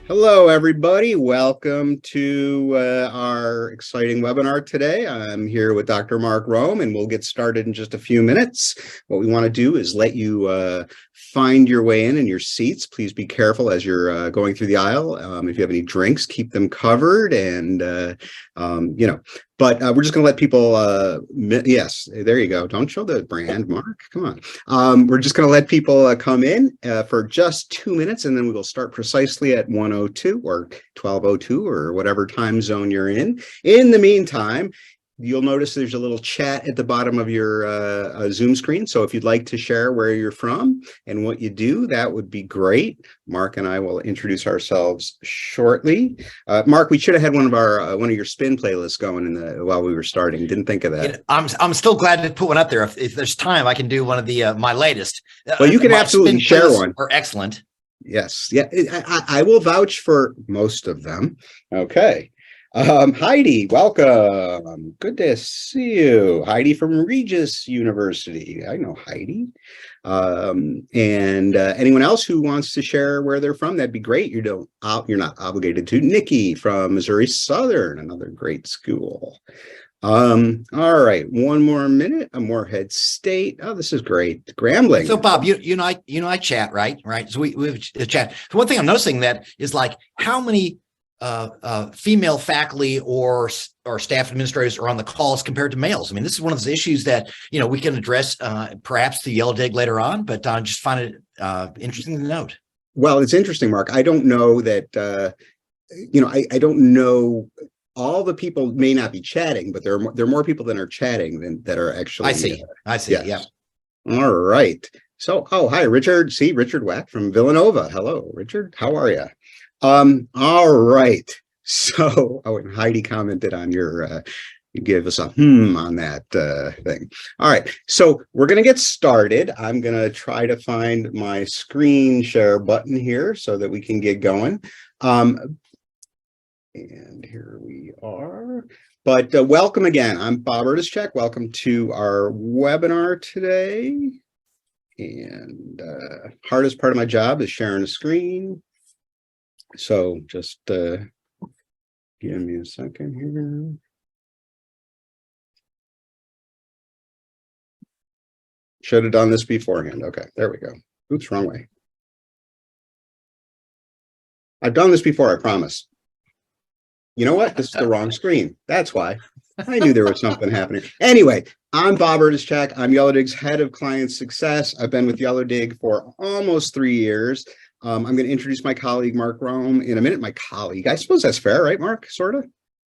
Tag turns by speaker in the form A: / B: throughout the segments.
A: Hello, everybody. Welcome to our exciting webinar today. I'm here with Dr. Mark Rome, and we'll get started in just a few minutes. What we want to do is let you find your way in your seats. Please be careful as you're going through the aisle. If you have any drinks, keep them covered, and But we're just going to let people, yes, there you go. Don't show the brand, Mark. Come on. We're just going to let people come in for just 2 minutes, and then we will start precisely at 1:02 or 12:02 or whatever time zone you're in. In the meantime, you'll notice there's a little chat at the bottom of your Zoom screen. So if you'd like to share where you're from and what you do, that would be great. Mark and I will introduce ourselves shortly. Mark, we should have had one of your spin playlists going while we were starting. Didn't think of that.
B: I'm still glad to put one up there. If there's time, I can do one of the my latest.
A: Well, you can absolutely share one.
B: Are excellent.
A: Yes, yeah, I will vouch for most of them. Okay. Heidi, welcome. Good to see you. Heidi from Regis University. I know Heidi. Anyone else who wants to share where they're from, that'd be great. You're not obligated to. Nikki from Missouri Southern, another great school. All right, one more minute. Morehead State. Oh, this is great. Grambling.
B: So Bob, you know I chat, right? So we have a chat. So one thing I'm noticing that is like how many female faculty or staff administrators are on the calls compared to males. I mean, this is one of those issues that, we can address perhaps through Yellowdig later on, but I just find it interesting to note.
A: Well, it's interesting, Mark. I don't know that, I don't know. All the people may not be chatting, but there are more people than are chatting than that are actually.
B: I see. Yes.
A: Yeah. All right. So, hi, Richard. See, Richard Wack from Villanova. Hello, Richard. How are you? All right. So, and Heidi commented on you gave us a on that thing. All right. So we're going to get started. I'm going to try to find my screen share button here so that we can get going. And here we are. But welcome again. I'm Bob Erdischek. Welcome to our webinar today. And hardest part of my job is sharing a screen. So just give me a second here. Should have done this beforehand. Okay, there we go. Oops, wrong way. I've done this before, I promise. You know what? This is the wrong screen. That's why. I knew there was something happening. Anyway, I'm Bob Erdischek. I'm Yellowdig's head of client success. I've been with Yellowdig for almost 3 years. I'm going to introduce my colleague, Mark Rome, in a minute. My colleague, I suppose that's fair, right, Mark? Sort of.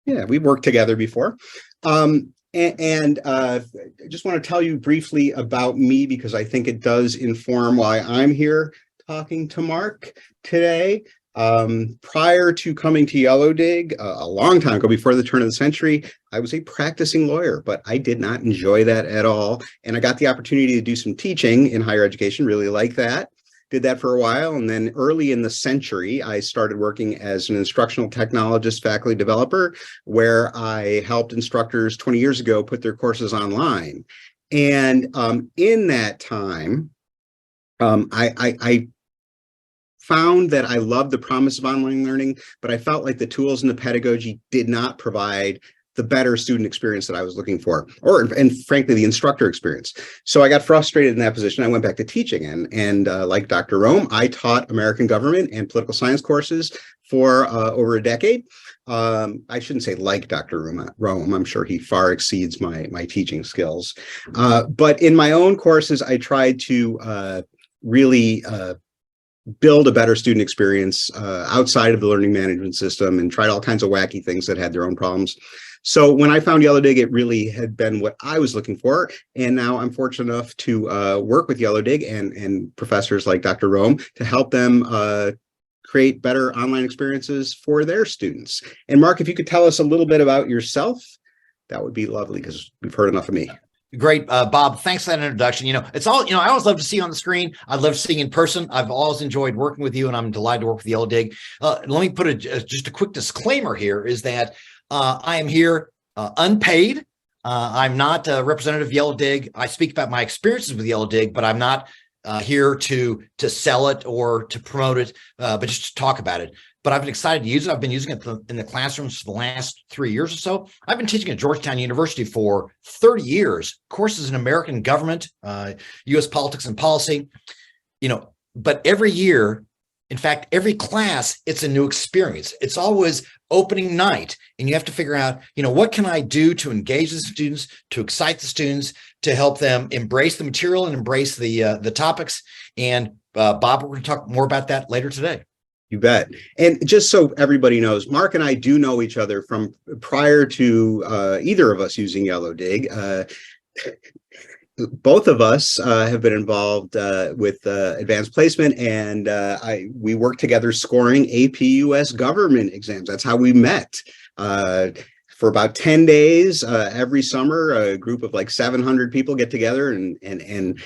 A: Yeah, we've worked together before. I just want to tell you briefly about me because I think it does inform why I'm here talking to Mark today. Prior to coming to Yellowdig, a long time ago, before the turn of the century, I was a practicing lawyer, but I did not enjoy that at all. And I got the opportunity to do some teaching in higher education, really like that. Did that for a while. And then early in the century, I started working as an instructional technologist, faculty developer, where I helped instructors 20 years ago put their courses online. And in that time, I found that I loved the promise of online learning, but I felt like the tools and the pedagogy did not provide the better student experience that I was looking for, and frankly, the instructor experience. So I got frustrated in that position. I went back to teaching, and like Dr. Rome, I taught American government and political science courses for over a decade. I shouldn't say like Dr. Rome. I'm sure he far exceeds my teaching skills. But in my own courses, I tried to really build a better student experience outside of the learning management system and tried all kinds of wacky things that had their own problems. So when I found Yellowdig, it really had been what I was looking for. And now I'm fortunate enough to work with Yellowdig and professors like Dr. Rome to help them create better online experiences for their students. And Mark, if you could tell us a little bit about yourself, that would be lovely because we've heard enough of me.
B: Great, Bob. Thanks for that introduction. It's all, I always love to see you on the screen. I love seeing in person. I've always enjoyed working with you, and I'm delighted to work with Yellowdig. Let me put just a quick disclaimer here is that I am here unpaid. I'm not a representative of Yellowdig. I speak about my experiences with Yellowdig, but I'm not here to sell it or to promote it, but just to talk about it. but I've been excited to use it. I've been using it in the classrooms for the last 3 years or so. I've been teaching at Georgetown University for 30 years, courses in American government, U.S. politics and policy, but every year, in fact, every class, it's a new experience. It's always opening night, and you have to figure out, what can I do to engage the students, to excite the students, to help them embrace the material and embrace the topics. And Bob, we're going to talk more about that later today.
A: You bet. And just so everybody knows, Mark and I do know each other from prior to either of us using Yellowdig. Both of us have been involved with advanced placement, and we worked together scoring AP US government exams. That's how we met. For about 10 days every summer, a group of like 700 people get together and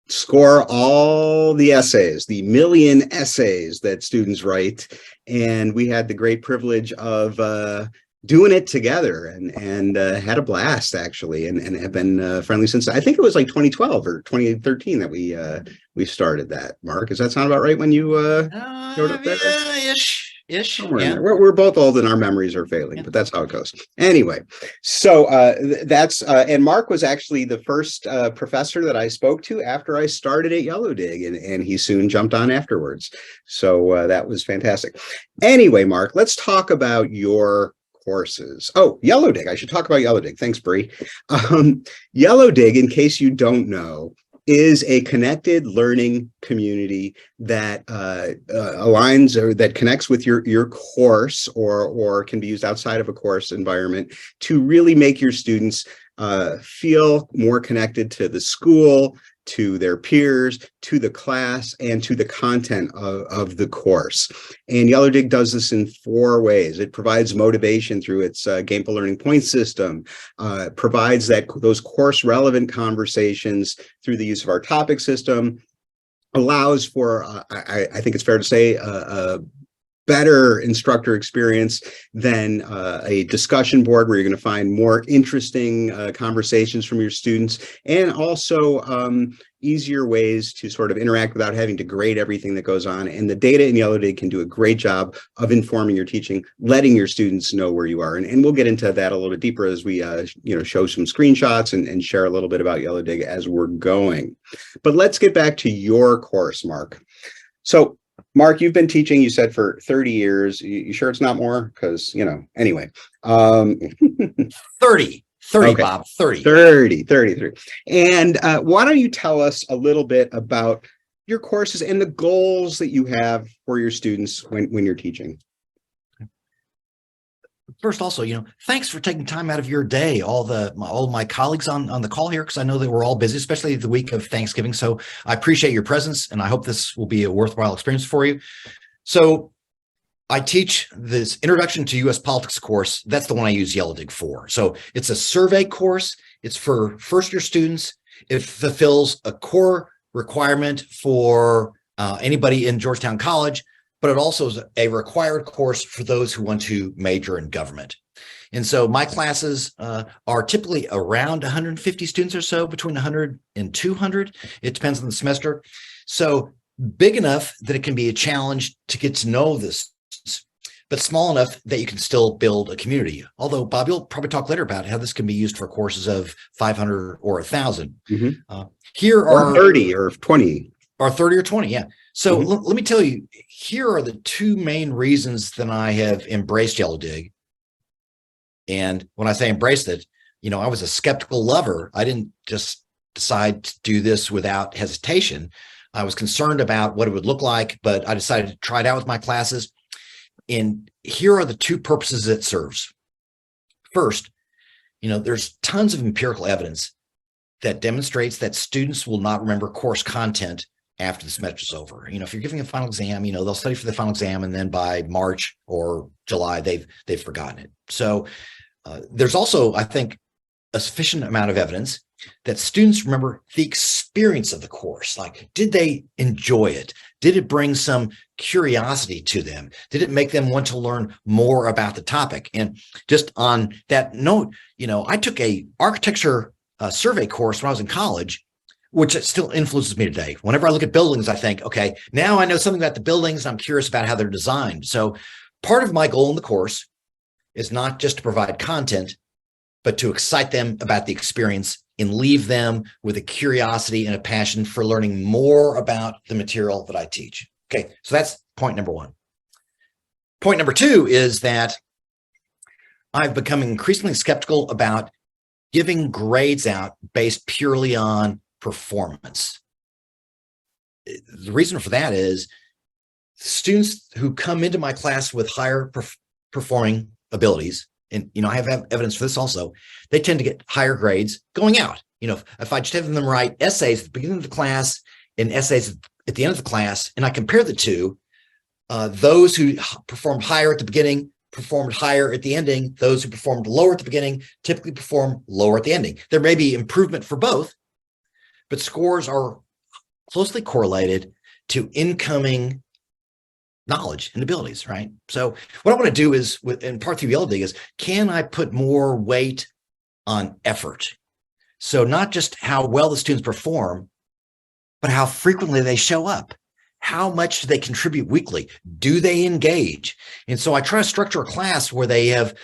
A: score all the essays, the million essays that students write. And we had the great privilege of doing it together and had a blast, actually, and have been friendly since. I think it was like 2012 or 2013 that we started that. Mark, does that sound about right when you showed up there?
B: Yeah, ish. Yeah.
A: We're both old and our memories are failing, but that's how it goes. Anyway, so that's and Mark was actually the first professor that I spoke to after I started at Yellowdig, and he soon jumped on afterwards. So that was fantastic. Anyway, Mark, let's talk about your courses. Oh, Yellowdig. I should talk about Yellowdig. Thanks, Bree. Yellowdig, in case you don't know, is a connected learning community that aligns or that connects with your course or can be used outside of a course environment to really make your students feel more connected to the school, to their peers, to the class, and to the content of the course. And Yellowdig does this in 4 ways. It provides motivation through its Gameful Learning Points system, provides those course relevant conversations through the use of our topic system, allows for, I think it's fair to say, a better instructor experience than a discussion board where you're going to find more interesting conversations from your students, and also easier ways to sort of interact without having to grade everything that goes on. And the data in Yellowdig can do a great job of informing your teaching, letting your students know where you are. And we'll get into that a little bit deeper as we show some screenshots and share a little bit about Yellowdig as we're going. But let's get back to your course, Mark. So Mark, you've been teaching, you said, for 30 years. You sure it's not more? Because, anyway.
B: 30, okay. Bob,
A: 30. And why don't you tell us a little bit about your courses and the goals that you have for your students when you're teaching?
B: First, also, thanks for taking time out of your day, all my colleagues on the call here, because I know that we're all busy, especially the week of Thanksgiving. So I appreciate your presence, and I hope this will be a worthwhile experience for you. So I teach this Introduction to U.S. Politics course. That's the one I use Yellowdig for. So it's a survey course. It's for first-year students. It fulfills a core requirement for anybody in Georgetown College, but it also is a required course for those who want to major in government. And so my classes are typically around 150 students or so, between 100 and 200. It depends on the semester. So big enough that it can be a challenge to get to know this, but small enough that you can still build a community. Although, Bob, you'll probably talk later about how this can be used for courses of 500 or 1,000. Mm-hmm. Here are
A: 30 or 20.
B: Or 30 or 20, yeah. So let me tell you, here are the 2 main reasons that I have embraced Yellowdig. And when I say embraced it, I was a skeptical lover. I didn't just decide to do this without hesitation. I was concerned about what it would look like, but I decided to try it out with my classes. And here are the 2 purposes it serves. First, there's tons of empirical evidence that demonstrates that students will not remember course content after the semester's over. If you're giving a final exam, they'll study for the final exam, and then by March or July, they've forgotten it. So there's also, I think, a sufficient amount of evidence that students remember the experience of the course. Like, did they enjoy it? Did it bring some curiosity to them? Did it make them want to learn more about the topic? And just on that note, I took a architecture survey course when I was in college, which still influences me today. Whenever I look at buildings, I think, okay, now I know something about the buildings. I'm curious about how they're designed. So part of my goal in the course is not just to provide content, but to excite them about the experience and leave them with a curiosity and a passion for learning more about the material that I teach. Okay, so that's point number one. Point number two is that I've become increasingly skeptical about giving grades out based purely on performance. The reason for that is students who come into my class with higher performing abilities, and I have evidence for this also, they tend to get higher grades going out. If I just have them write essays at the beginning of the class and essays at the end of the class, and I compare the two, those who performed higher at the beginning performed higher at the ending. Those who performed lower at the beginning typically perform lower at the ending. There may be improvement for both, but scores are closely correlated to incoming knowledge and abilities, right? So what I want to do is, in part through Yellowdig, is can I put more weight on effort? So not just how well the students perform, but how frequently they show up. How much do they contribute weekly? Do they engage? And so I try to structure a class where they have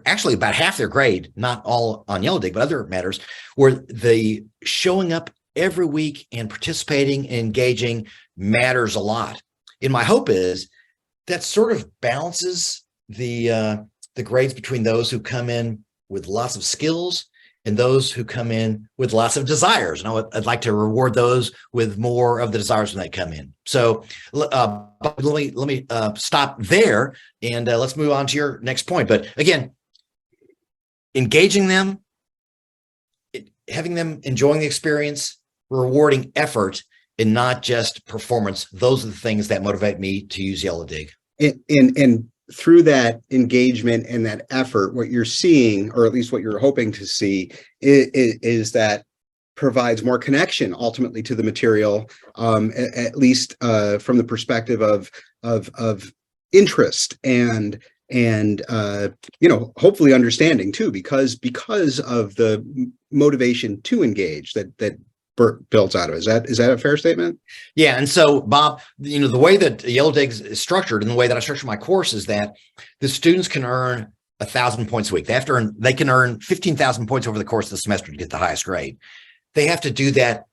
B: actually about half their grade, not all on Yellowdig, but other matters, where the showing up every week and participating and engaging matters a lot. And my hope is that sort of balances the grades between those who come in with lots of skills and those who come in with lots of desires. And I'd like to reward those with more of the desires when they come in. So let me stop there, and let's move on to your next point. But again, engaging them, having them enjoying the experience, rewarding effort, and not just performance. Those are the things that motivate me to use Yellowdig.
A: And through that engagement and that effort, what you're seeing, or at least what you're hoping to see, is that provides more connection ultimately to the material, at least from the perspective of interest and hopefully understanding too, because of the motivation to engage that built out of it. Is that a fair statement?
B: Yeah. And so, Bob, the way that Yellowdig is structured and the way that I structure my course is that the students can earn 1,000 points a week. They can earn 15,000 points over the course of the semester to get the highest grade. They have to do that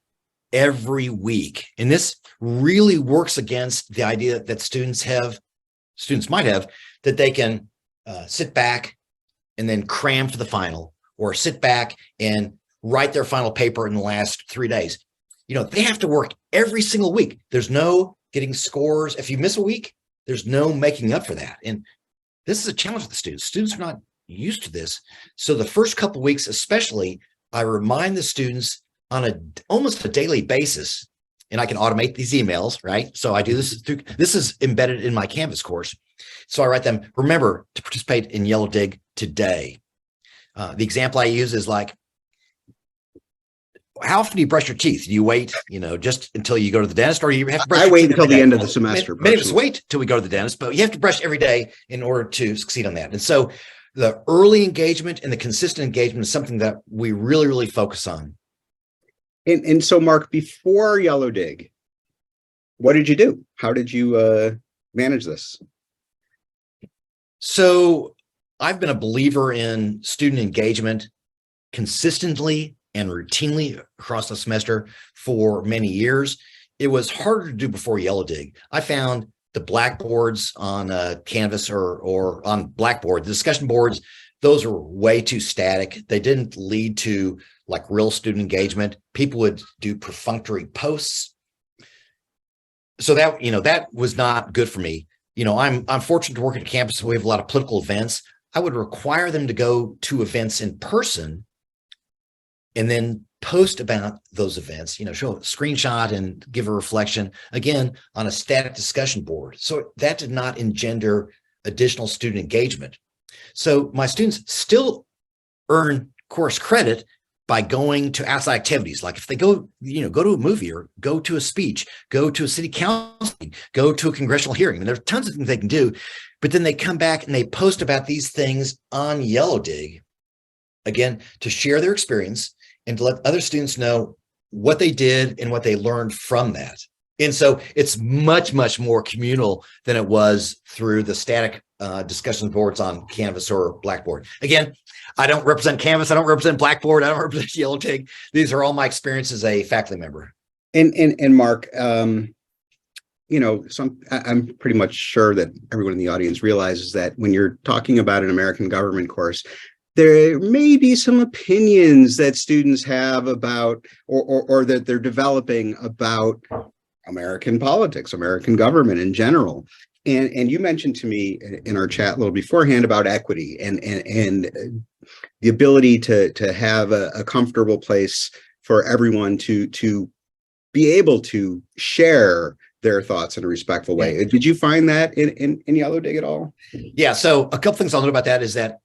B: every week. And this really works against the idea that students might have, that they can sit back and then cram for the final, or sit back and write their final paper in the last 3 days. They have to work every single week. There's no getting scores. If you miss a week, there's no making up for that. And this is a challenge for the students. Students are not used to this. So the first couple of weeks, especially, I remind the students on almost a daily basis, and I can automate these emails, right? So I do this this is embedded in my Canvas course. So I write them, remember to participate in Yellowdig today. The example I use is like, how often do you brush your teeth? Do you wait, just until you go to the dentist, or you have to brush your teeth?
A: I wait until the end of the semester.
B: Many of us wait till we go to the dentist, but you have to brush every day in order to succeed on that. And so the early engagement and the consistent engagement is something that we really, really focus on.
A: And so, Mark, before Yellowdig, what did you do? How did you manage this?
B: So I've been a believer in student engagement consistently and routinely across the semester for many years. It was harder to do before Yellowdig. I found the blackboards on Canvas or on Blackboard, the discussion boards, those are way too static. They didn't lead to like real student engagement. People would do perfunctory posts. So that was not good for me. I'm fortunate to work at a campus where we have a lot of political events. I would require them to go to events in person and then post about those events, show a screenshot and give a reflection, again, on a static discussion board. So that did not engender additional student engagement. So my students still earn course credit by going to outside activities. Like if they go to a movie or go to a speech, go to a city council, go to a congressional hearing. And there's tons of things they can do, but then they come back and they post about these things on Yellowdig, again, to share their experience and to let other students know what they did and what they learned from that. And so it's much, much more communal than it was through the static discussion boards on Canvas or Blackboard. Again, I don't represent Canvas. I don't represent Blackboard. I don't represent Yellowdig. These are all my experience as a faculty member.
A: And Mark, I'm pretty much sure that everyone in the audience realizes that when you're talking about an American government course, there may be some opinions that students have about, or that they're developing about American politics, American government in general. And you mentioned to me in our chat a little beforehand about equity and the ability to have a comfortable place for everyone to be able to share their thoughts in a respectful way. Did you find that in Yellowdig at all?
B: Yeah. So a couple things I'll note about that is that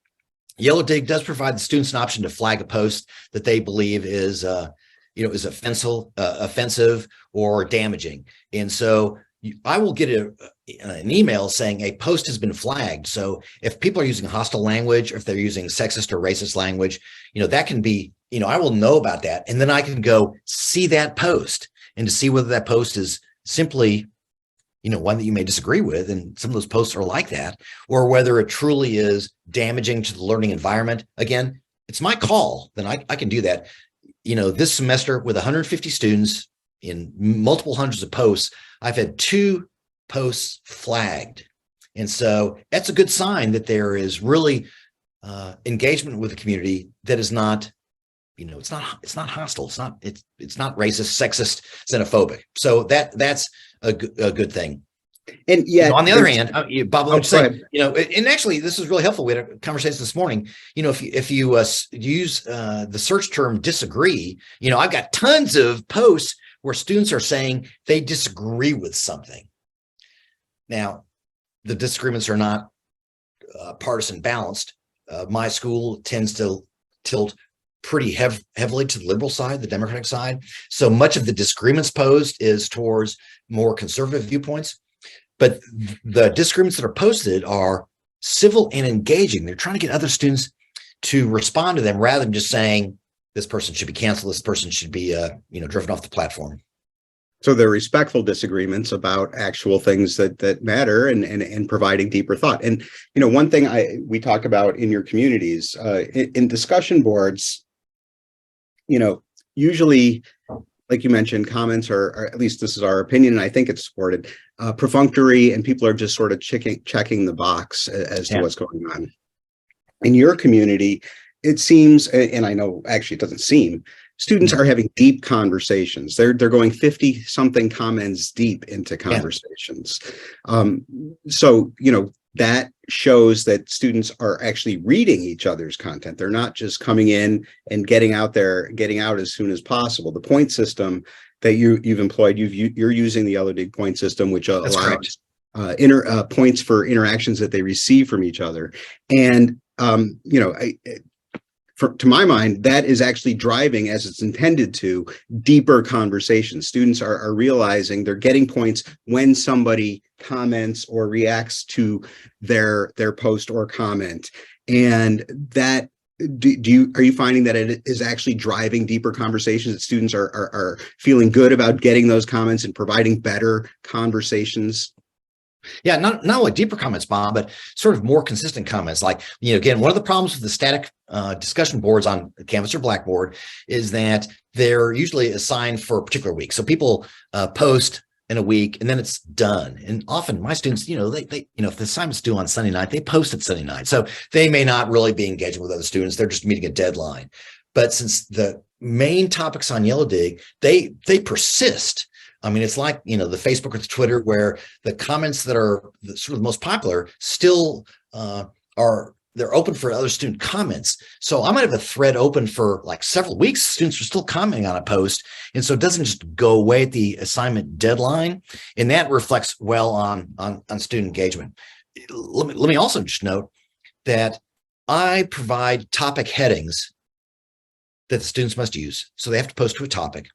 B: Yellowdig does provide the students an option to flag a post that they believe is offensive or damaging. And so I will get an email saying a post has been flagged. So if people are using hostile language, or if they're using sexist or racist language, that can be, I will know about that. And then I can go see that post and to see whether that post is simply, one that you may disagree with. And some of those posts are like that, or whether it truly is damaging to the learning environment. Again, it's my call. Then I can do that. This semester with 150 students in multiple hundreds of posts, I've had 2 posts flagged. And so that's a good sign that there is really engagement with the community that is not, it's not hostile. It's not racist, sexist, xenophobic. So that's a good thing.
A: And yet,
B: on the other hand, Bob, I would say, and actually this is really helpful. We had a conversation this morning. If you use the search term disagree, I've got tons of posts where students are saying they disagree with something. Now, the disagreements are not partisan balanced. My school tends to tilt pretty heavily to the liberal side, the Democratic side. So much of the disagreements posed is towards more conservative viewpoints. But the disagreements that are posted are civil and engaging. They're trying to get other students to respond to them rather than just saying this person should be canceled, this person should be driven off the platform.
A: So they're respectful disagreements about actual things that matter and providing deeper thought. And one thing we talk about in your communities in discussion boards, usually, like you mentioned, comments are, or at least this is our opinion, and I think it's supported, perfunctory, and people are just sort of checking the box as to what's going on. In your community, it seems, and I know actually it doesn't seem, students are having deep conversations. They're going 50 something comments deep into conversations. So, that shows that students are actually reading each other's content. They're not just coming in and getting out as soon as possible. The point system that you've employed, you're using the Yellowdig point system, which allows points for interactions that they receive from each other. And, to my mind, that is actually driving, as it's intended to, deeper conversations. Students are realizing they're getting points when somebody comments or reacts to their post or comment. And that, are you finding that it is actually driving deeper conversations, that students are feeling good about getting those comments and providing better conversations?
B: Yeah, not only deeper comments, Bob, but sort of more consistent comments. Like, again, one of the problems with the static discussion boards on Canvas or Blackboard is that they're usually assigned for a particular week. So people post in a week and then it's done. And often my students, they if the assignment's due on Sunday night, they post it Sunday night. So they may not really be engaging with other students. They're just meeting a deadline. But since the main topics on Yellowdig, they persist. I mean, it's like, the Facebook or the Twitter, where the comments that are sort of the most popular still they're open for other student comments. So I might have a thread open for like several weeks. Students are still commenting on a post. And so it doesn't just go away at the assignment deadline. And that reflects well on student engagement. Let me also just note that I provide topic headings that the students must use. So they have to post to a topic,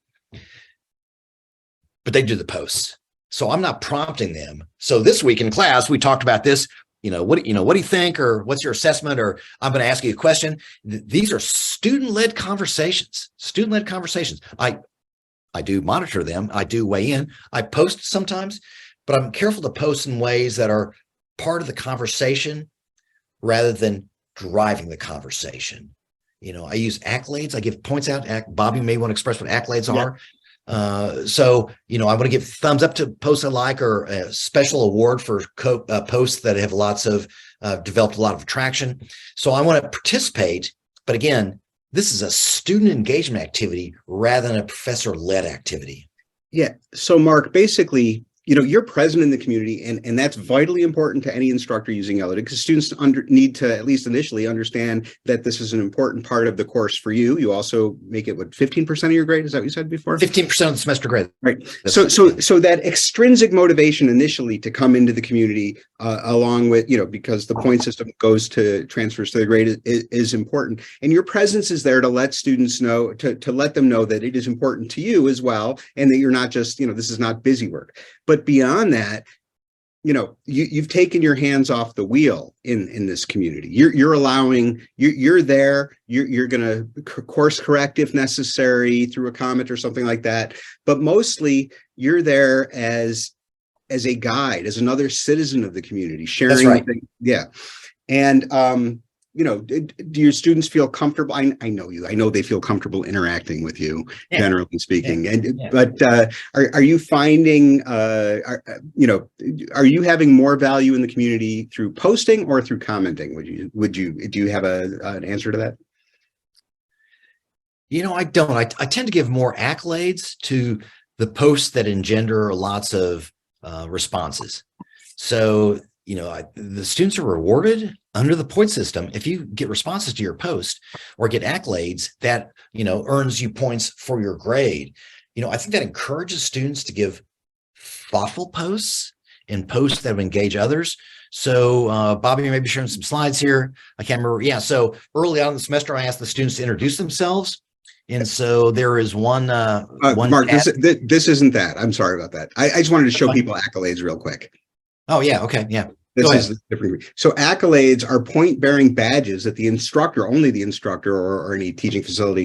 B: but they do the posts. So I'm not prompting them. So this week in class, we talked about this, what do you think, or what's your assessment, or I'm going to ask you a question. These are student-led conversations, I I do monitor them. I do weigh in. I post sometimes, but I'm careful to post in ways that are part of the conversation rather than driving the conversation. I use accolades. I give points out. Bobby may want to express what accolades are. So, I want to give thumbs up to posts I like, or a special award for posts that have lots of developed a lot of traction. So I want to participate. But again, this is a student engagement activity rather than a professor-led activity.
A: Yeah. So Mark, basically, you're present in the community, and that's vitally important to any instructor using Yellowdig, because students need to, at least initially, understand that this is an important part of the course for you. You also make it, 15% of your grade? Is that what you said before?
B: 15% of the semester grade.
A: Right. So that extrinsic motivation initially to come into the community, along with, because the point system transfers to the grade is important. And your presence is there to let students know, to let them know that it is important to you as well, and that you're not just, this is not busy work. But beyond that, you've taken your hands off the wheel in this community. You're allowing, you're there, you're going to course correct if necessary through a comment or something like that. But mostly you're there as a guide, as another citizen of the community, sharing.
B: That's right.
A: Yeah. And, do your students feel comfortable? I know they feel comfortable interacting with you, generally speaking. But are you finding, are you having more value in the community through posting or through commenting? Do you have an answer to that?
B: I don't. I tend to give more accolades to the posts that engender lots of responses. So, the students are rewarded under the point system. If you get responses to your post or get accolades, that, earns you points for your grade. I think that encourages students to give thoughtful posts and posts that engage others. So Bobby, maybe sharing some slides here. I can't remember. Yeah. So early on in the semester, I asked the students to introduce themselves. And so there is one.
A: Mark, this isn't that. I'm sorry about that. I just wanted to show people accolades real quick.
B: Oh, yeah. Okay. Yeah.
A: This is different. So accolades are point-bearing badges that the instructor, only the instructor or any teaching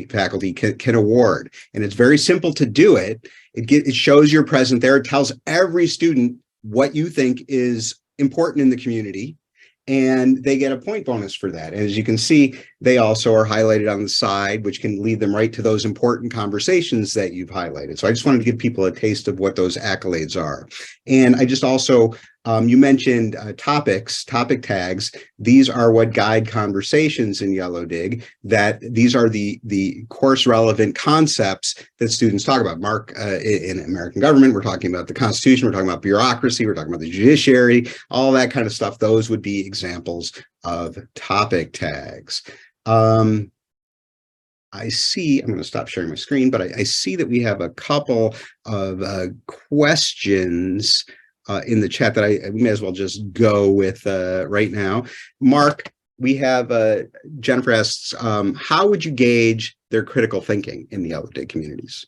A: faculty can award. And it's very simple to do it. It shows you're present there. It tells every student what you think is important in the community, and they get a point bonus for that. And as you can see, they also are highlighted on the side, which can lead them right to those important conversations that you've highlighted. So I just wanted to give people a taste of what those accolades are. And I just also, you mentioned topic tags. These are what guide conversations in Yellowdig. That these are the course relevant concepts that students talk about. Mark, in American government, we're talking about the Constitution, we're talking about bureaucracy, we're talking about the judiciary, all that kind of stuff. Those would be examples of topic tags. I see, I'm going to stop sharing my screen, but I see that we have a couple of questions in the chat that I may as well just go with right now. Mark, we have Jennifer asks, how would you gauge their critical thinking in the Yellowdig communities?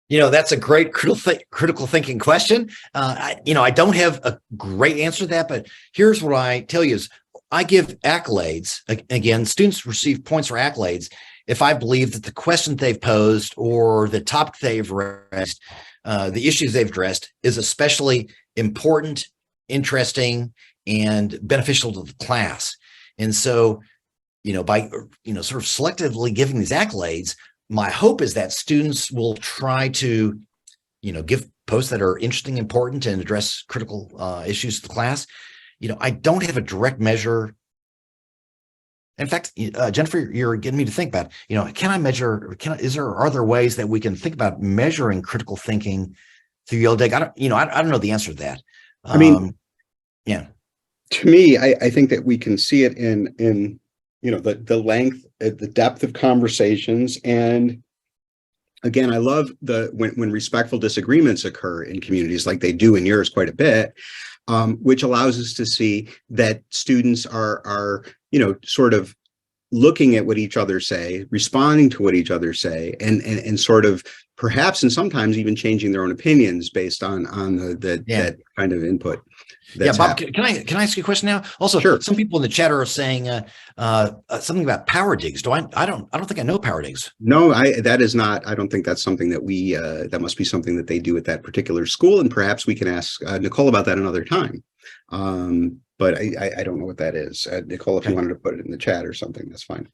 B: That's a great critical thinking question. I don't have a great answer to that, but here's what I tell you is I give accolades. Again, students receive points for accolades if I believe that the question they've posed or the topic they've raised, the issues they've addressed is especially important, interesting, and beneficial to the class. And so, by, sort of selectively giving these accolades, my hope is that students will try to, give posts that are interesting, important, and address critical issues to the class. I don't have a direct measure. In fact, Jennifer, you're getting me to think about, can I measure, are there ways that we can think about measuring critical thinking through Yellowdig? I don't know the answer to that. Yeah.
A: To me, I think that we can see it in the length, the depth of conversations. And again, I love when respectful disagreements occur in communities like they do in yours quite a bit, which allows us to see that students are sort of looking at what each other say, responding to what each other say, and sort of perhaps and sometimes even changing their own opinions based on that kind of input.
B: Yeah, Bob, can I ask you a question now? Also,
A: sure.
B: Some people in the chat are saying something about power digs. I don't think I know power digs.
A: No, that is not. I don't think that's something that we. That must be something that they do at that particular school, and perhaps we can ask Nicole about that another time. But I don't know what that is. Nicole, if you wanted to put it in the chat or something, that's fine.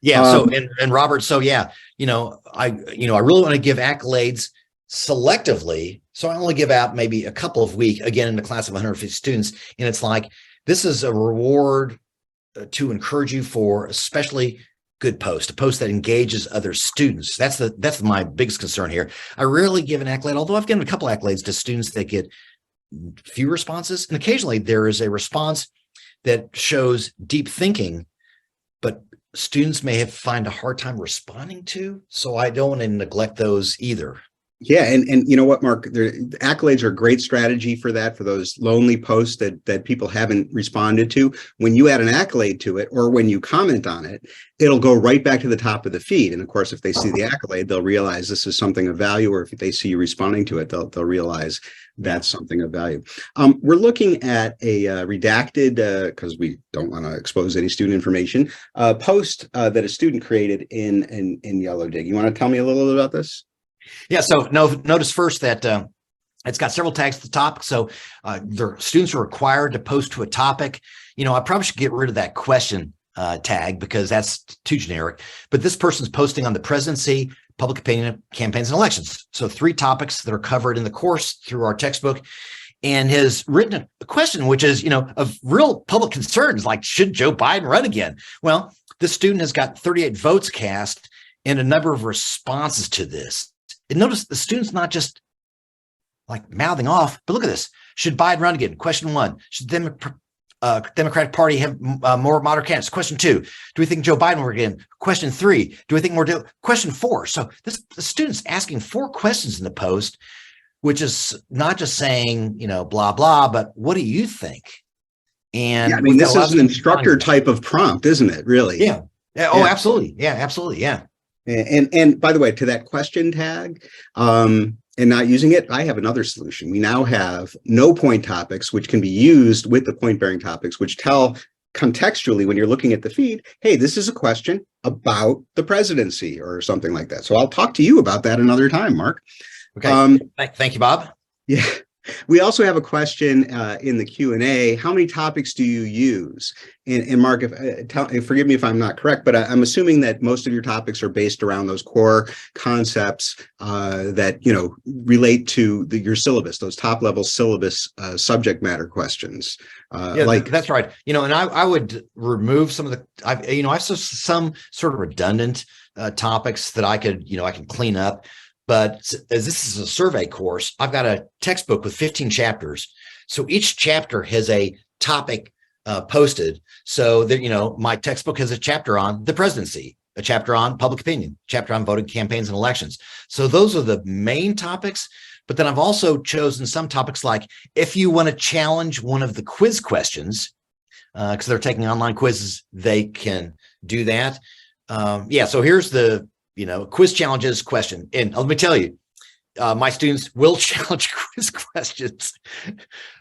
B: Yeah. So and Robert, so yeah, I really want to give accolades selectively. So I only give out maybe a couple of weeks, again, in a class of 150 students. And it's like, this is a reward to encourage you for especially good post, a post that engages other students. That's my biggest concern here. I rarely give an accolade, although I've given a couple accolades to students that get few responses. And occasionally there is a response that shows deep thinking, but students may find a hard time responding to. So I don't want to neglect those either.
A: Yeah, and you know what, Mark, accolades are a great strategy for that, for those lonely posts that people haven't responded to. When you add an accolade to it, or when you comment on it, it'll go right back to the top of the feed. And of course, if they see the accolade, they'll realize this is something of value, or if they see you responding to it, they'll realize that's something of value. We're looking at a redacted, because we don't want to expose any student information, post that a student created in Yellowdig. You want to tell me a little bit about this?
B: Yeah, so notice first that it's got several tags at the top. So the students are required to post to a topic. I probably should get rid of that question tag because that's too generic. But this person's posting on the presidency, public opinion, campaigns, and elections. So 3 topics that are covered in the course through our textbook, and has written a question, which is, of real public concerns, like, should Joe Biden run again? Well, this student has got 38 votes cast and a number of responses to this. And notice the student's not just like mouthing off, but look at this. Should Biden run again? Question 1. Should the Democratic Party have more moderate candidates? Question 2. Do we think Joe Biden will run again? Question 3. Do we think more? Question 4. So the student's asking 4 questions in the post, which is not just saying, blah, blah, but what do you think? And
A: yeah, this is an instructor type of prompt, isn't it? Really?
B: Yeah. Oh, yeah. Absolutely. Yeah, absolutely. Yeah.
A: And by the way, to that question tag, and not using it, I have another solution. We now have no point topics, which can be used with the point bearing topics, which tell contextually when you're looking at the feed, hey, this is a question about the presidency or something like that. So I'll talk to you about that another time, Mark.
B: Okay. Thank you, Bob.
A: Yeah. We also have a question in the Q&A. How many topics do you use? And Mark, forgive me if I'm not correct, but I'm assuming that most of your topics are based around those core concepts that relate to your syllabus, those top level syllabus subject matter questions.
B: Yeah, that's right. And I would remove some of the. I have some sort of redundant topics that I can clean up. But as this is a survey course, I've got a textbook with 15 chapters. So each chapter has a topic posted. So that, my textbook has a chapter on the presidency, a chapter on public opinion, chapter on voting campaigns and elections. So those are the main topics. But then I've also chosen some topics like if you want to challenge one of the quiz questions, because they're taking online quizzes, they can do that. So here's the quiz challenges question. And let me tell you, my students will challenge quiz questions.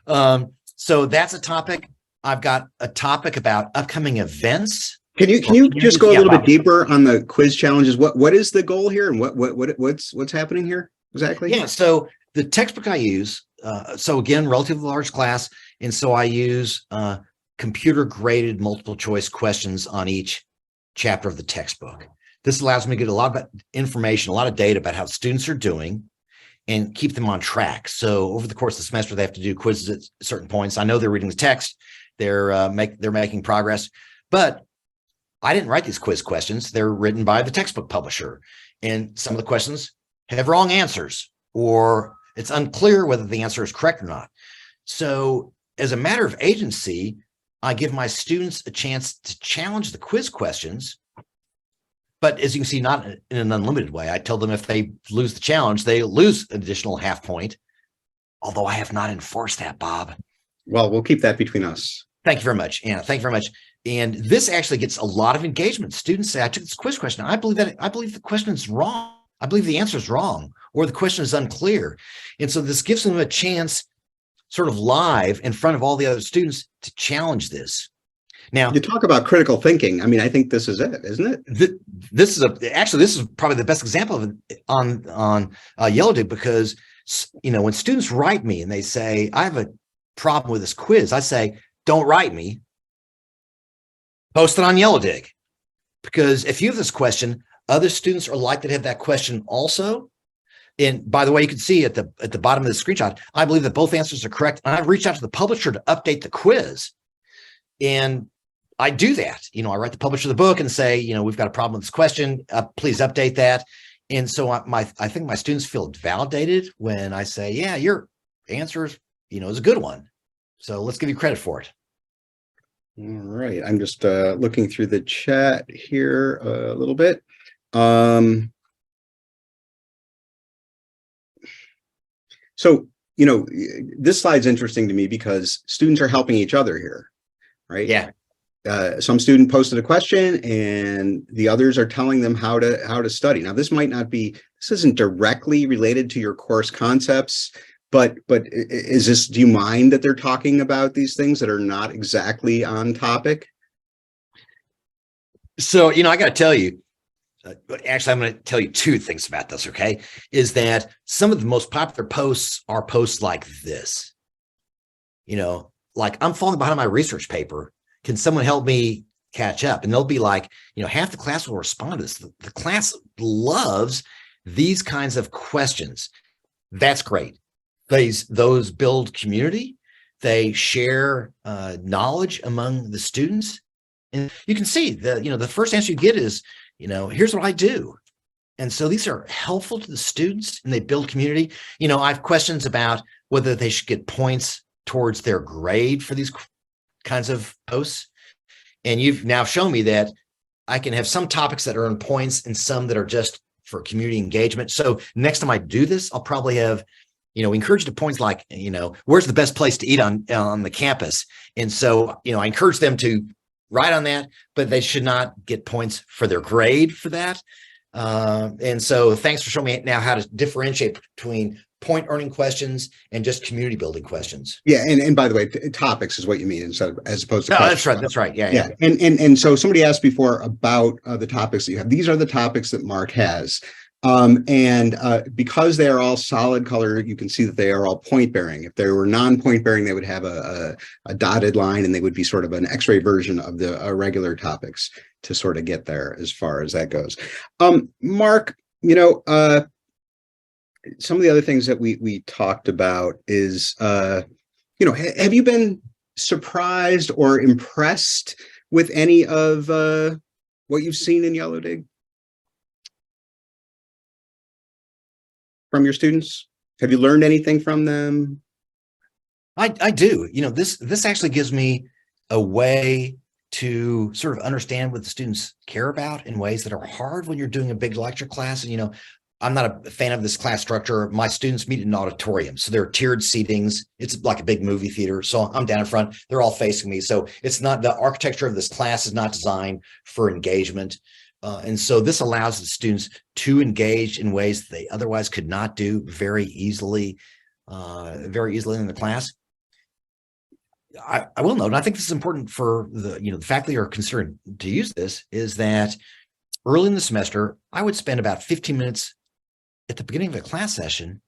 B: So that's a topic. I've got a topic about upcoming events.
A: Can you just go a little bit deeper on the quiz challenges? What is the goal here, and what's happening here exactly?
B: Yeah. So the textbook I use, so again, relatively large class, and so I use computer graded multiple choice questions on each chapter of the textbook. This allows me to get a lot of information, a lot of data about how students are doing and keep them on track. So over the course of the semester, they have to do quizzes at certain points. I know they're reading the text, they're making progress, but I didn't write these quiz questions. They're written by the textbook publisher. And some of the questions have wrong answers, or it's unclear whether the answer is correct or not. So as a matter of agency, I give my students a chance to challenge the quiz questions. But as you can see, not in an unlimited way. I tell them if they lose the challenge, they lose an additional half point. Although I have not enforced that, Bob.
A: Well, we'll keep that between us.
B: Thank you very much. Yeah, thank you very much. And this actually gets a lot of engagement. Students say, I took this quiz question. I believe the question is wrong. I believe the answer is wrong, or the question is unclear. And so this gives them a chance sort of live in front of all the other students to challenge this. Now,
A: you talk about critical thinking. I mean, I think this is it, isn't it?
B: This is probably the best example of it on Yellowdig, because, you know, when students write me and they say, I have a problem with this quiz, I say, don't write me, post it on Yellowdig. Because if you have this question, other students are likely to have that question also. And by the way, you can see at the bottom of the screenshot, I believe that both answers are correct. And I've reached out to the publisher to update the quiz. And I do that. You know, I write the publisher of the book and say, you know, we've got a problem with this question. Please update that. And so I think my students feel validated when I say, yeah, your answer, you know, is a good one. So let's give you credit for it.
A: All right. I'm just looking through the chat here a little bit. So, you know, this slide's interesting to me because students are helping each other here, right?
B: Yeah.
A: Some student posted a question and the others are telling them how to study. Now, this isn't directly related to your course concepts, but do you mind that they're talking about these things that are not exactly on topic?
B: So, you know, I got to tell you, actually, I'm going to tell you two things about this, okay? Is that some of the most popular posts are posts like this. You know, like, I'm falling behind my research paper. Can someone help me catch up? And they'll be like, you know, half the class will respond to this. The class loves these kinds of questions. That's great. Those build community. They share knowledge among the students. And you can see the first answer you get is, you know, here's what I do. And so these are helpful to the students and they build community. You know, I have questions about whether they should get points towards their grade for these kinds of posts. And you've now shown me that I can have some topics that earn points and some that are just for community engagement. So next time I do this, I'll probably have, you know, encourage the points like, you know, where's the best place to eat on the campus? And so, you know, I encourage them to write on that, but they should not get points for their grade for that. And so thanks for showing me now how to differentiate between point earning questions and just community building questions.
A: Yeah. And by the way, topics is what you mean as opposed to questions.
B: That's right. That's right. Yeah.
A: And so somebody asked before about the topics that you have. These are the topics that Mark has. Because they are all solid color, you can see that they are all point bearing. If they were non-point bearing, they would have a dotted line and they would be sort of an X-ray version of the regular topics to sort of get there as far as that goes. Mark, you know, some of the other things that we talked about is, you know, have you been surprised or impressed with any of what you've seen in Yellowdig from your students? Have you learned anything from them?
B: I do. You know, this actually gives me a way to sort of understand what the students care about in ways that are hard when you're doing a big lecture class. And, you know, I'm not a fan of this class structure. My students meet in an auditorium. So they're tiered seatings. It's like a big movie theater. So I'm down in front. They're all facing me. So it's not, the architecture of this class is not designed for engagement. And so this allows the students to engage in ways that they otherwise could not do very easily in the class. I will note, and I think this is important for the faculty who are considering to use this, is that early in the semester, I would spend about 15 minutes at the beginning of a class session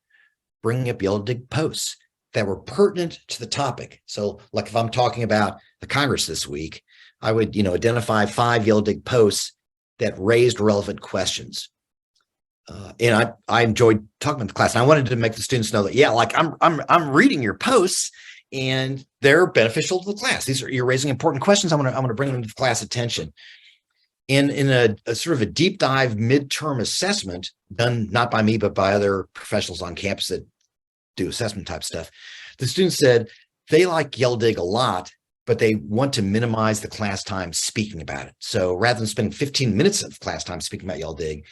B: bringing up Yellowdig posts that were pertinent to the topic. So like if I'm talking about the Congress this week, I would, you know, identify 5 Yellowdig posts that raised relevant questions. And I enjoyed talking about the class. And I wanted to make the students know that, yeah, like I'm reading your posts and they're beneficial to the class. You're raising important questions. I'm gonna bring them to the class attention. And in a sort of a deep dive midterm assessment done not by me, but by other professionals on campus that do assessment type stuff, the students said they like Yellowdig a lot, but they want to minimize the class time speaking about it. So rather than spending 15 minutes of class time speaking about Yellowdig,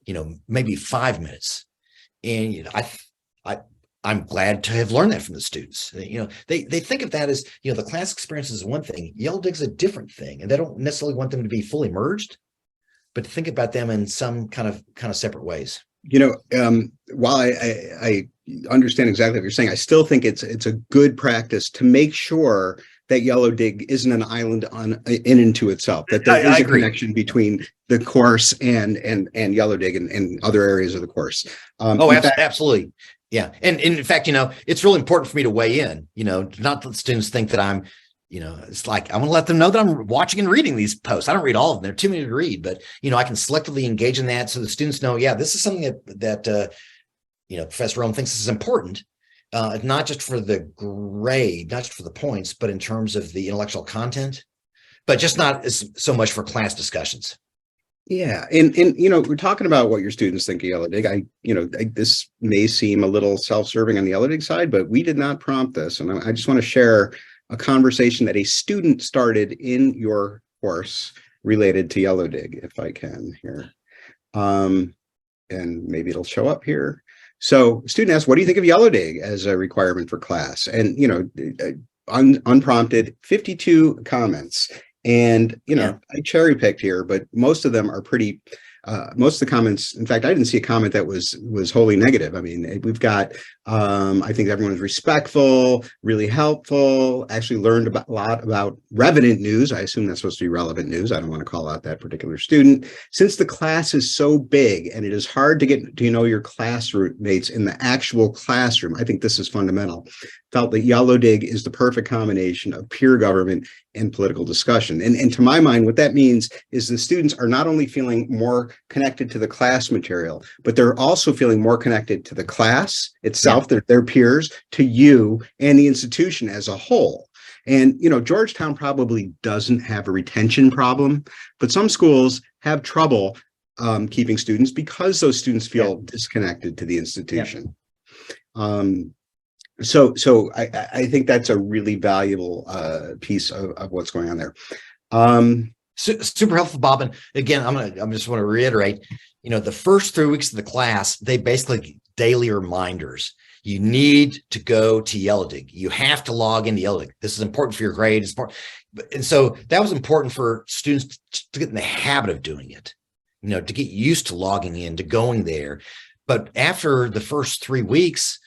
B: you know, maybe 5 minutes. And you know, I I'm glad to have learned that from the students. They think of that as, the class experience is one thing, Yellowdig's a different thing, and they don't necessarily want them to be fully merged, but to think about them in some kind of separate ways.
A: While I understand exactly what you're saying, I still think it's a good practice to make sure that Yellowdig isn't an island in and to itself, that there is a connection between the course and Yellowdig and other areas of the course.
B: Absolutely. Yeah. And in fact, it's really important for me to weigh in, not that students think that I'm, it's like, I want to let them know that I'm watching and reading these posts. I don't read all of them. They're too many to read, but, I can selectively engage in that. So the students know, this is something that Professor Rome thinks is important. Not just for the grade, not just for the points, but in terms of the intellectual content, but just not so much for class discussions.
A: Yeah. And we're talking about what your students think of Yellowdig. This may seem a little self-serving on the Yellowdig side, but we did not prompt this. And I just want to share a conversation that a student started in your course related to Yellowdig, if I can here. And maybe it'll show up here. So student asked, what do you think of Yellowdig as a requirement for class? And, unprompted 52 comments. And, I cherry picked here, but most of them are pretty, most of the comments, in fact, I didn't see a comment that was wholly negative. I mean, we've got, I think everyone was respectful, really helpful, actually learned a lot about relevant news. I assume that's supposed to be relevant news. I don't want to call out that particular student. Since the class is so big and it is hard to get to know your classmates in the actual classroom, I think this is fundamental. Felt that Yellowdig is the perfect combination of peer government and political discussion. And to my mind, what that means is the students are not only feeling more connected to the class material, but they're also feeling more connected to the class itself, their peers, to you and the institution as a whole. And, Georgetown probably doesn't have a retention problem, but some schools have trouble keeping students because those students feel disconnected to the institution. So I think that's a really valuable piece of what's going on there.
B: Super helpful, Bob. And again, I just want to reiterate, the first 3 weeks of the class, they basically daily reminders. You need to go to Yellowdig. You have to log into Yellowdig. This is important for your grade. It's important. And so that was important for students to get in the habit of doing it, to get used to logging in, to going there. But after the first 3 weeks,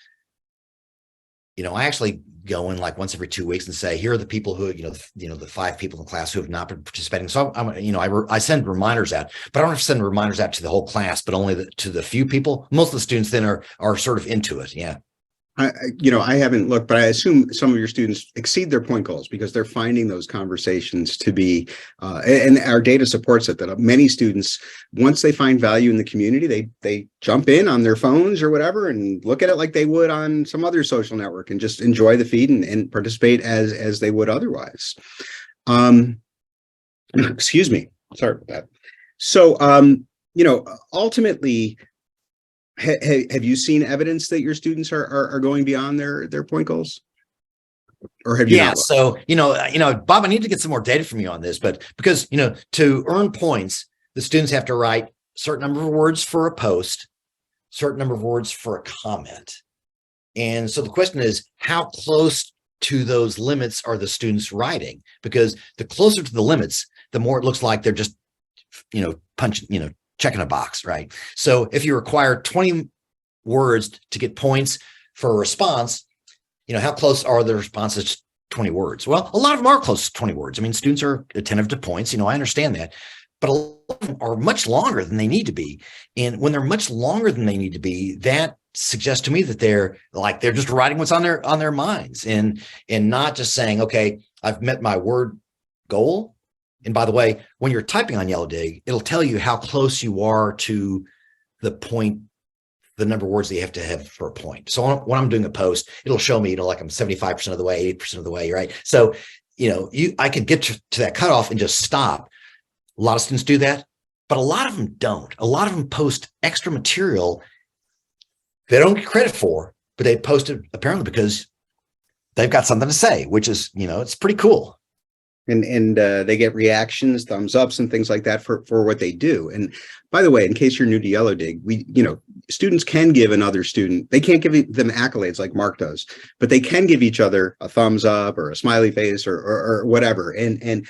B: I actually go in like once every 2 weeks and say, here are the people who, the 5 people in the class who have not been participating. So I send reminders out, but I don't have to send reminders out to the whole class, but only to the few people. Most of the students then are sort of into it. Yeah.
A: I haven't looked, but I assume some of your students exceed their point goals because they're finding those conversations to be, and our data supports it, that many students, once they find value in the community, they jump in on their phones or whatever and look at it like they would on some other social network and just enjoy the feed and participate as they would otherwise. Excuse me. Sorry about that. So, ultimately, have you seen evidence that your students are going beyond their point goals? Or have you?
B: Yeah. So, Bob, I need to get some more data from you on this, but because, to earn points, the students have to write a certain number of words for a post, certain number of words for a comment. And so the question is, how close to those limits are the students writing? Because the closer to the limits, the more it looks like they're just, punching, checking a box, right? So if you require 20 words to get points for a response, how close are the responses to 20 words? Well, a lot of them are close to 20 words. I mean, students are attentive to points, I understand that, but a lot of them are much longer than they need to be. And when they're much longer than they need to be, that suggests to me that they're just writing what's on their minds and not just saying, okay, I've met my word goal. And by the way, when you're typing on Yellowdig, it'll tell you how close you are to the point, the number of words that you have to have for a point. So when I'm doing a post, it'll show me, like I'm 75% of the way, 80% of the way, right? So, I could get to that cutoff and just stop. A lot of students do that, but a lot of them don't. A lot of them post extra material they don't get credit for, but they post it apparently because they've got something to say, which is, it's pretty cool.
A: and they get reactions, thumbs ups, and things like that for what they do. And by the way, in case you're new to Yellowdig, students can give another student, they can't give them accolades like Mark does, but they can give each other a thumbs up or a smiley face or whatever. And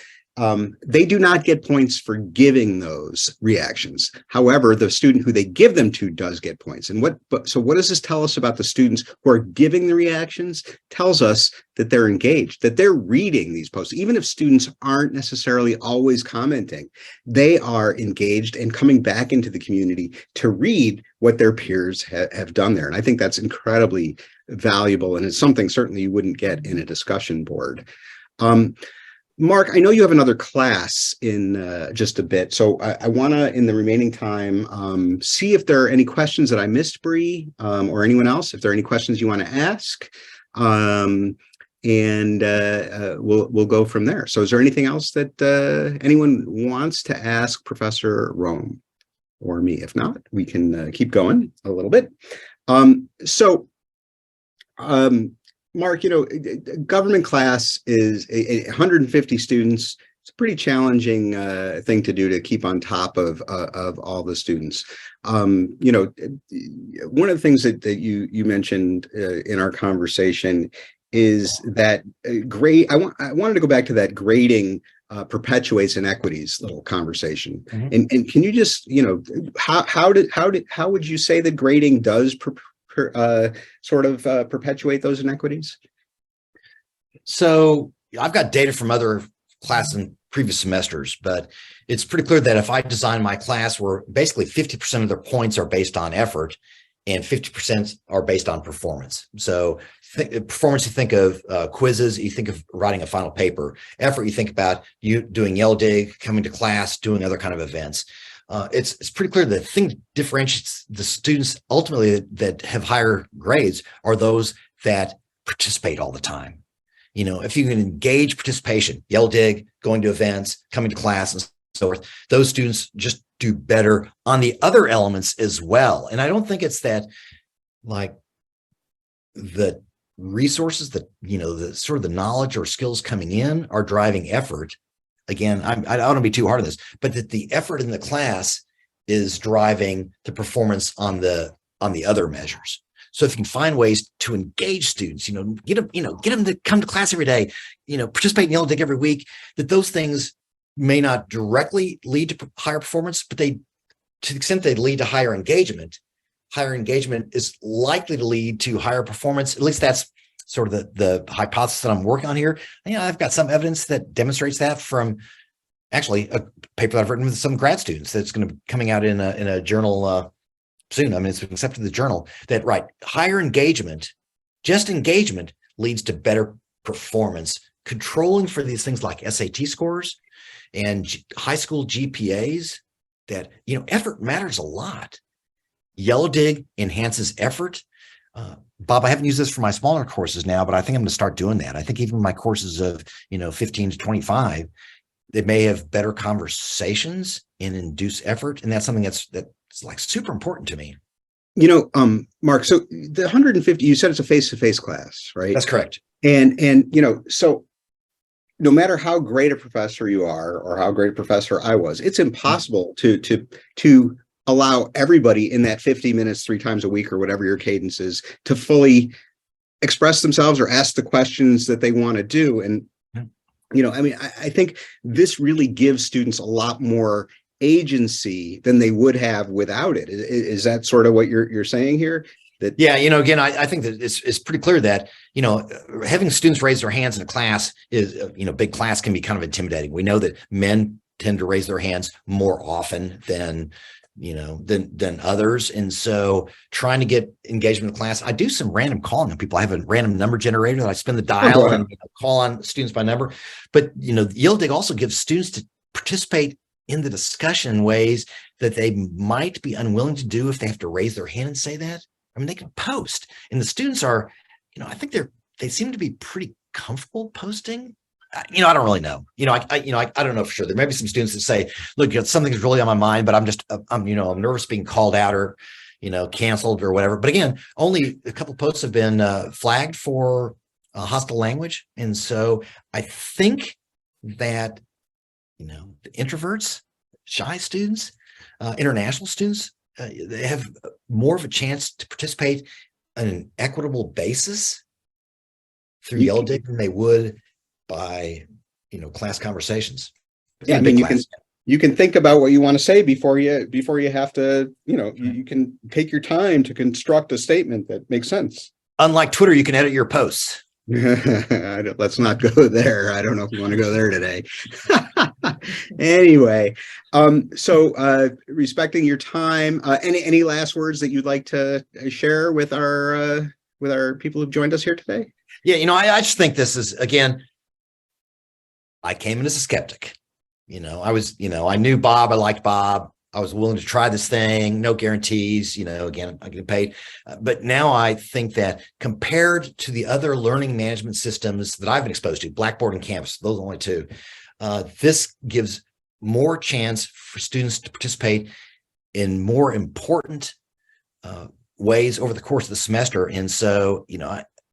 A: they do not get points for giving those reactions. However, the student who they give them to does get points. And so what does this tell us about the students who are giving the reactions? Tells us that they're engaged, that they're reading these posts. Even if students aren't necessarily always commenting, they are engaged and coming back into the community to read what their peers have done there. And I think that's incredibly valuable, and it's something certainly you wouldn't get in a discussion board. Mark, I know you have another class in just a bit, so I want to, in the remaining time, see if there are any questions that I missed, Bree, or anyone else. If there are any questions you want to ask, and we'll go from there. So, is there anything else that anyone wants to ask Professor Rome or me? If not, we can keep going a little bit. Mark, government class is 150 students. It's a pretty challenging thing to do, to keep on top of all the students. One of the things that you mentioned in our conversation is that I wanted to go back to that grading perpetuates inequities little conversation. Mm-hmm. And can you just, how would you say that grading does perpetuate those inequities?
B: So I've got data from other classes in previous semesters, but it's pretty clear that if I design my class where basically 50% of their points are based on effort and 50% are based on performance. So performance, you think of quizzes, you think of writing a final paper. Effort, you think about you doing Yellowdig, coming to class, doing other kind of events. It's pretty clear that the thing that differentiates the students ultimately that have higher grades are those that participate all the time. If you can engage participation, Yellowdig, going to events, coming to class, and so forth, those students just do better on the other elements as well. And I don't think it's that, like, the resources that, the sort of the knowledge or skills coming in are driving effort. Again, I don't want to be too hard on this, but that the effort in the class is driving the performance on the other measures. So if you can find ways to engage students, get them to come to class every day, participate in Yellowdig every week, that those things may not directly lead to higher performance, but to the extent they lead to higher engagement is likely to lead to higher performance. At least that's sort of the hypothesis that I'm working on here. I've got some evidence that demonstrates that from actually a paper that I've written with some grad students that's going to be coming out in a journal soon. It's been accepted in the journal that, higher engagement, just engagement, leads to better performance. Controlling for these things like SAT scores and high school GPAs, that, effort matters a lot. Yellowdig enhances effort. Bob, I haven't used this for my smaller courses now, but I think I'm going to start doing that. I think even my courses of, 15 to 25, they may have better conversations and induce effort. And that's something that's like super important to me.
A: Mark, so the 150, you said it's a face-to-face class, right?
B: That's correct.
A: And so no matter how great a professor you are or how great a professor I was, it's impossible to allow everybody in that 50 minutes 3 times a week or whatever your cadence is to fully express themselves or ask the questions that they want to do. And, I think this really gives students a lot more agency than they would have without it. Is that sort of what you're saying here?
B: Yeah, again, I think that it's pretty clear that, having students raise their hands in a class is, big class can be kind of intimidating. We know that men tend to raise their hands more often than others. And so trying to get engagement in class, I do some random calling on people. I have a random number generator that I spin the dial and call on students by number. But, Yellowdig also gives students to participate in the discussion in ways that they might be unwilling to do if they have to raise their hand and say that. They can post, and the students are, I think they seem to be pretty comfortable posting. I don't really know. I don't know for sure. There may be some students that say, look, something's really on my mind, but I'm nervous being called out or, canceled or whatever. But again, only a couple posts have been flagged for hostile language. And so I think that, the introverts, shy students, international students, they have more of a chance to participate on an equitable basis through
A: You
B: Yellowdig than they would by, class conversations.
A: Yeah, I
B: In a
A: mean,
B: big class.
A: you can think about what you want to say before you have to, you can take your time to construct a statement that makes sense.
B: Unlike Twitter, you can edit your posts.
A: Let's not go there. I don't know if we want to go there today. Anyway, so respecting your time, any last words that you'd like to share with our people who've joined us here today?
B: Yeah, I just think this is, again, I came in as a skeptic. I knew Bob. I liked Bob. I was willing to try this thing. No guarantees. Again, I get paid. But now I think that compared to the other learning management systems that I've been exposed to, Blackboard and Canvas, those are only two, this gives more chance for students to participate in more important ways over the course of the semester. And so,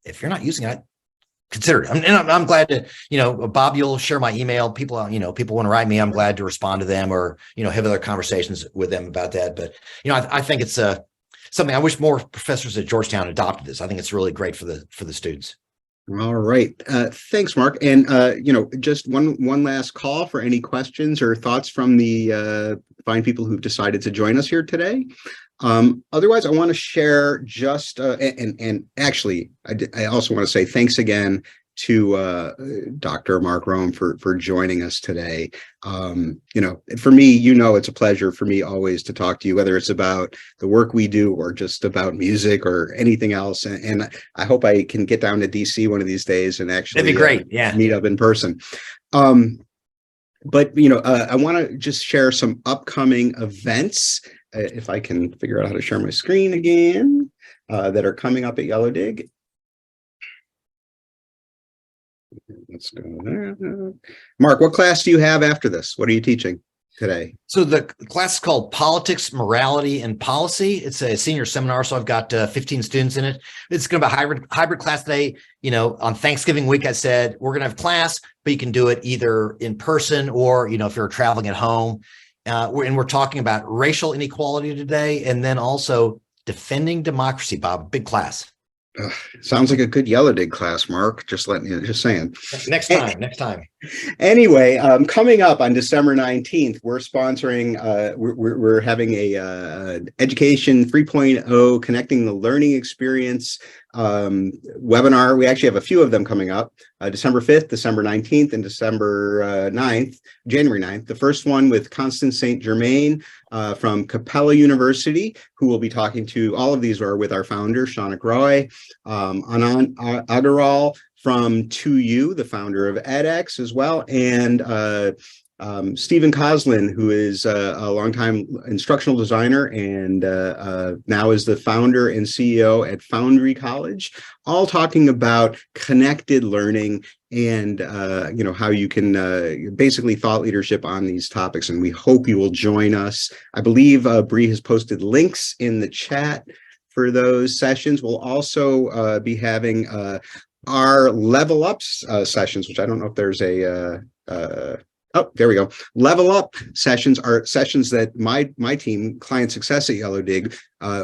B: if you're not using it, consider it. I'm glad to, Bob, you'll share my email. People want to write me. I'm glad to respond to them or, have other conversations with them about that. But, I think it's something I wish more professors at Georgetown adopted this. I think it's really great for the students.
A: All right. Thanks, Mark. And, just one last call for any questions or thoughts from the fine people who've decided to join us here today. Otherwise, I want to share just and actually, I also want to say thanks again to Dr. Mark Rome for joining us today. For me, it's a pleasure for me always to talk to you, whether it's about the work we do or just about music or anything else. And I hope I can get down to DC one of these days and actually
B: That'd be great. Yeah.
A: meet up in person. But I want to just share some upcoming events, if I can figure out how to share my screen again, that are coming up at Yellowdig. Let's go there. Mark, what class do you have after this? What are you teaching today?
B: So the class is called Politics, Morality, and Policy. It's a senior seminar, so I've got 15 students in it. It's going to be a hybrid class today. On Thanksgiving week, I said we're going to have class, but you can do it either in person or, if you're traveling at home. And we're talking about racial inequality today, and then also defending democracy. Bob, big class.
A: Sounds like a good Yellowdig class, Mark. Just saying.
B: Next time.
A: Anyway, coming up on December 19th, we're sponsoring, we're having a Education 3.0 Connecting the Learning Experience webinar. We actually have a few of them coming up, December 5th, December 19th, and December 9th, January 9th. The first one with Constance St. Germain from Capella University, who will be talking to, all of these are with our founder, Shaunak Roy, Anand Agarwal from 2U, the founder of edX as well, and Stephen Coslin, who is a longtime instructional designer and now is the founder and CEO at Foundry College, all talking about connected learning and how you can basically thought leadership on these topics. And we hope you will join us. I believe Bree has posted links in the chat for those sessions. We'll also be having our level ups sessions, which I don't know if there's oh, there we go. Level up sessions are sessions that my team, Client Success at Yellowdig,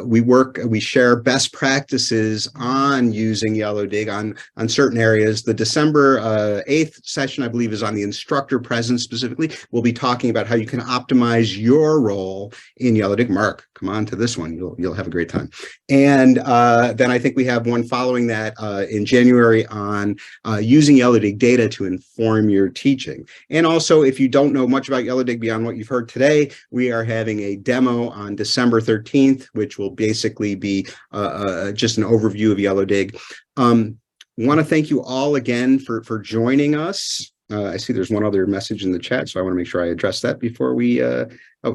A: we share best practices on using Yellowdig on certain areas. The December 8th session, I believe, is on the instructor presence specifically. We'll be talking about how you can optimize your role in Yellowdig. Mark, come on to this one. You'll have a great time. And then I think we have one following that in January on using Yellowdig data to inform your teaching. And also, if you don't know much about Yellowdig beyond what you've heard today, we are having a demo on December 13th, which will basically be just an overview of Yellowdig. Want to thank you all again for joining us. I see there's one other message in the chat, so I want to make sure I address that before we, oh,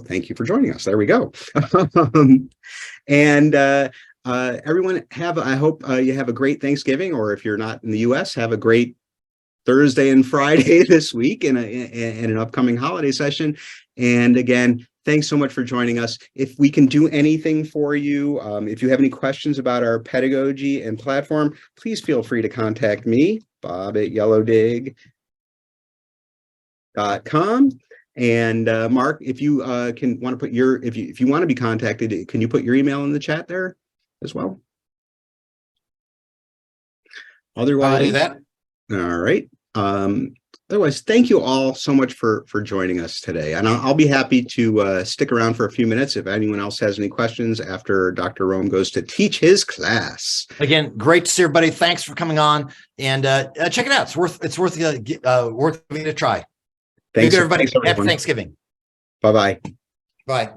A: thank you for joining us. There we go. And everyone I hope you have a great Thanksgiving, or if you're not in the US, have a great Thursday and Friday this week in an upcoming holiday session. And again, thanks so much for joining us. If we can do anything for you, if you have any questions about our pedagogy and platform, please feel free to contact me, Bob at Yellowdig. com. And Mark, if you can want to put your, if you want to be contacted, can you put your email in the chat there as well?
B: I'll do
A: Otherwise,
B: that.
A: all right. Otherwise, thank you all so much for joining us today. And I'll be happy to stick around for a few minutes if anyone else has any questions after Dr. Rome goes to teach his class.
B: Again, great to see everybody. Thanks for coming on, and check it out. It's worth giving it a try.
A: Thanks,
B: everybody.
A: everyone.
B: Happy Thanksgiving.
A: Bye-bye.
B: Bye.